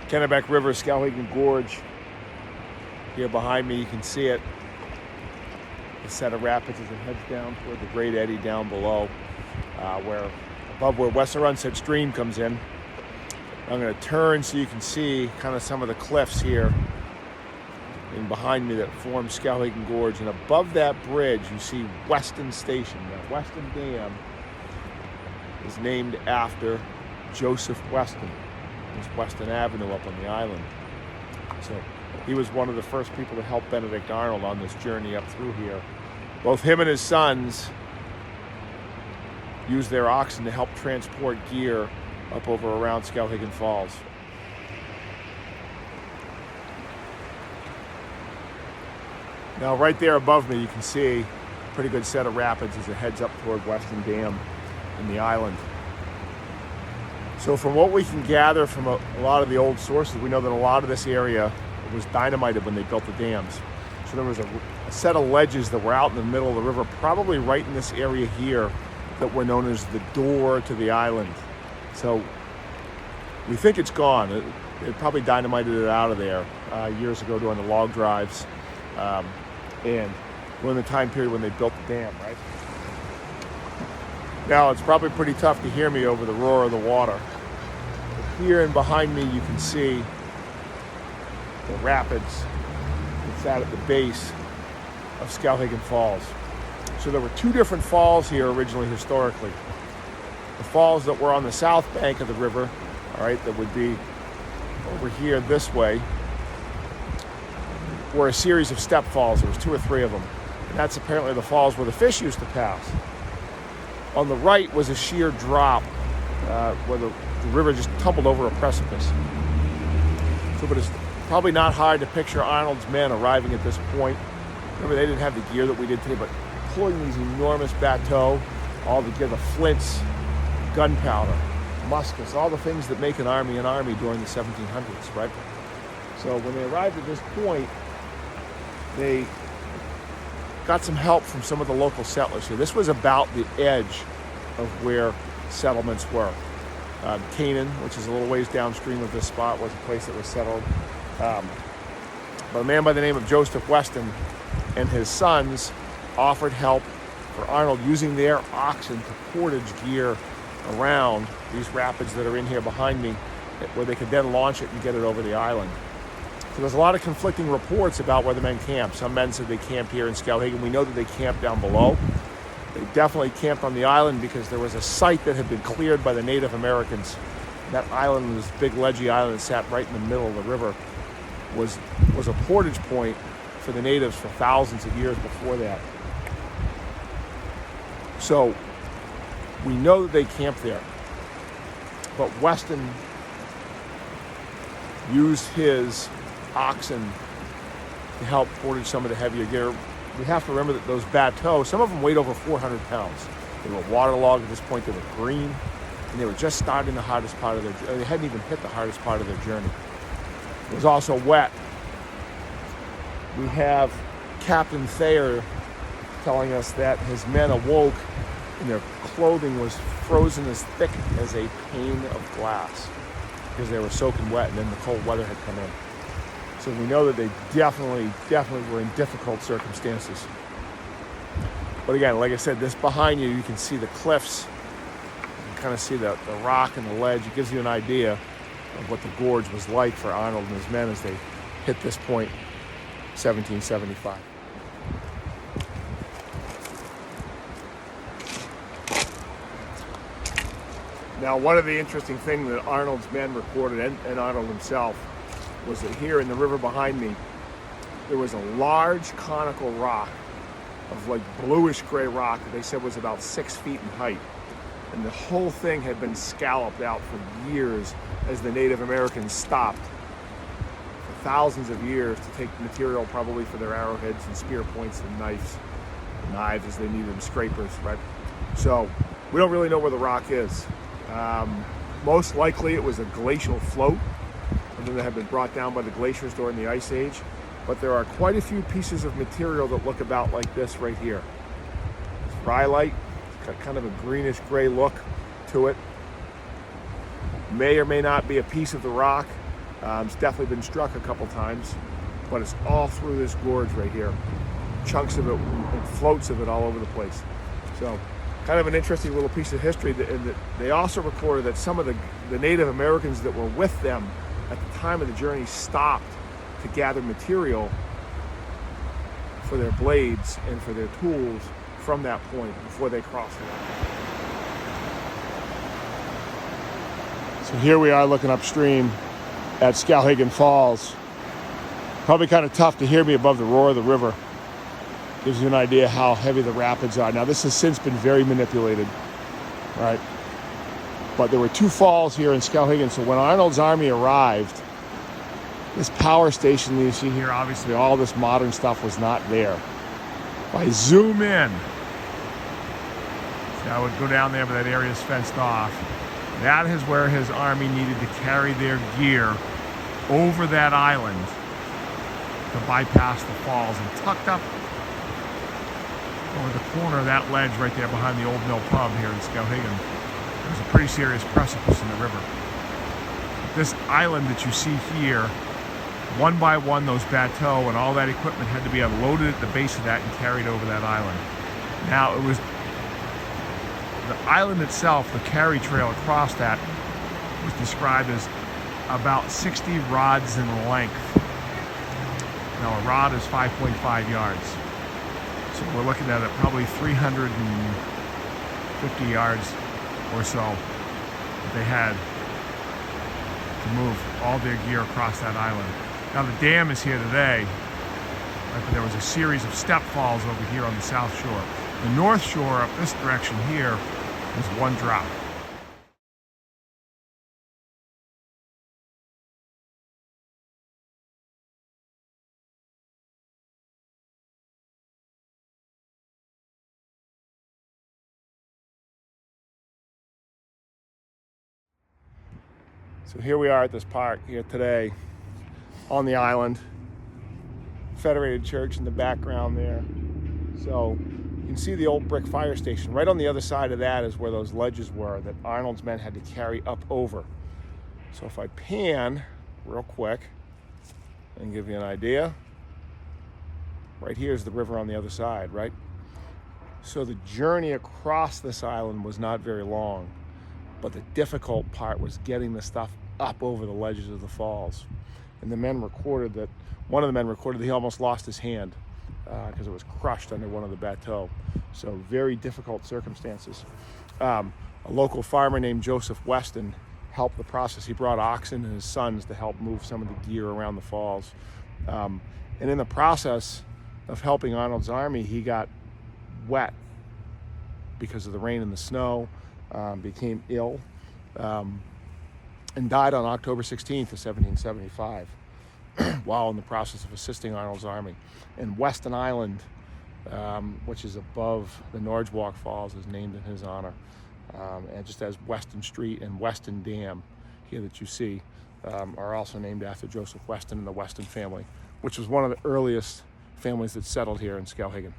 Kennebec River, Skowhegan Gorge. Here behind me, you can see it. The set of rapids as it heads down toward the Great Eddy down below, above where Wessarunset Stream comes in. I'm going to turn so you can see kind of some of the cliffs here and behind me that form Skowhegan Gorge. And above that bridge, you see Weston Station. Now, Weston Dam is named after Joseph Weston. There's Weston Avenue up on the island. So he was one of the first people to help Benedict Arnold on this journey up through here. Both him and his sons used their oxen to help transport gear up over around Skowhegan Falls. Now right there above me you can see a pretty good set of rapids as it heads up toward Weston Dam in the island. So from what we can gather from a lot of the old sources, we know that a lot of this area was dynamited when they built the dams. So there was a set of ledges that were out in the middle of the river, probably right in this area here, that were known as the door to the island. So we think it's gone. It probably dynamited it out of there years ago during the log drives and during the time period when they built the dam, right? Now it's probably pretty tough to hear me over the roar of the water. But here and behind me you can see the rapids that sat at the base of Skowhegan Falls. So there were two different falls here originally historically. The falls that were on the south bank of the river, all right, that would be over here this way, were a series of step falls. There was 2 or 3 of them. And that's apparently the falls where the fish used to pass. On the right was a sheer drop where the river just tumbled over a precipice. So, but it's probably not hard to picture Arnold's men arriving at this point. Remember, they didn't have the gear that we did today, but pulling these enormous bateaux, all the gear, the flints, gunpowder, muskets, all the things that make an army during the 1700s, right? So when they arrived at this point, they got some help from some of the local settlers here. This was about the edge of where settlements were. Canaan, which is a little ways downstream of this spot, was a place that was settled. But a man by the name of Joseph Weston and his sons offered help for Arnold using their oxen to portage gear around these rapids that are in here behind me, where they could then launch it and get it over the island. So there's a lot of conflicting reports about where the men camped. Some men said they camped here in Skowhegan. We know that they camped down below. They definitely camped on the island because there was a site that had been cleared by the Native Americans. That island, this big ledgy island that sat right in the middle of the river, was a portage point for the natives for thousands of years before that. So we know that they camped there. But Weston used his oxen to help portage some of the heavier gear. We have to remember that those bateaux, some of them weighed over 400 pounds. They were waterlogged at this point. They were green, and they were just starting the hardest part of their journey. They hadn't even hit the hardest part of their journey. It was also wet. We have Captain Thayer telling us that his men awoke and their clothing was frozen as thick as a pane of glass because they were soaking wet and then the cold weather had come in. So we know that they definitely were in difficult circumstances. But again, like I said, this behind you, you can see the cliffs. You can kind of see the rock and the ledge. It gives you an idea of what the gorge was like for Arnold and his men as they hit this point, 1775. Now, one of the interesting things that Arnold's men recorded, and Arnold himself, was that here in the river behind me, there was a large conical rock of like bluish gray rock that they said was about 6 feet in height. And the whole thing had been scalloped out for years as the Native Americans stopped for thousands of years to take material probably for their arrowheads and spear points and knives as they needed them, scrapers, right? So we don't really know where the rock is. Most likely it was a glacial float, something that had been brought down by the glaciers during the Ice Age. But there are quite a few pieces of material that look about like this right here. It's rhyolite, it's got kind of a greenish gray look to it. May or may not be a piece of the rock. It's definitely been struck a couple times, but it's all through this gorge right here. Chunks of it and floats of it all over the place. So kind of an interesting little piece of history. And they also recorded that some of the Native Americans that were with them at the time of the journey stopped to gather material for their blades and for their tools from that point before they crossed the line. So here we are looking upstream at Skowhegan Falls. Probably kind of tough to hear me above the roar of the river. Gives you an idea how heavy the rapids are. Now this has since been very manipulated, right? But there were two falls here in Skowhegan, so when Arnold's army arrived, this power station that you see here, obviously all this modern stuff was not there. If I zoom in, see, I would go down there, but that area is fenced off. That is where his army needed to carry their gear over that island to bypass the falls. And tucked up over the corner of that ledge right there behind the Old Mill Pub here in Skowhegan, there's a pretty serious precipice in the river. This island that you see here, one by one, those bateaux and all that equipment had to be unloaded at the base of that and carried over that island. Now, it was the island itself, the carry trail across that, was described as about 60 rods in length. Now, a rod is 5.5 yards. So we're looking at it probably 350 yards or so that they had to move all their gear across that island. Now the dam is here today, right, but there was a series of step falls over here on the south shore. The north shore up this direction here was one drop. So here we are at this park here today on the island. Federated Church in the background there. So you can see the old brick fire station. Right on the other side of that is where those ledges were that Arnold's men had to carry up over. So if I pan real quick and give you an idea, right here is the river on the other side, right? So the journey across this island was not very long. But the difficult part was getting the stuff up over the ledges of the falls. And the men recorded that, one of the men recorded that he almost lost his hand because it was crushed under one of the bateaux. So very difficult circumstances. A local farmer named Joseph Weston helped the process. He brought oxen and his sons to help move some of the gear around the falls. And in the process of helping Arnold's army, he got wet because of the rain and the snow. Became ill, and died on October 16th of 1775 while in the process of assisting Arnold's army. And Weston Island, which is above the Norgewalk Falls, is named in his honor. And just as Weston Street and Weston Dam here that you see are also named after Joseph Weston and the Weston family, which was one of the earliest families that settled here in Skowhegan.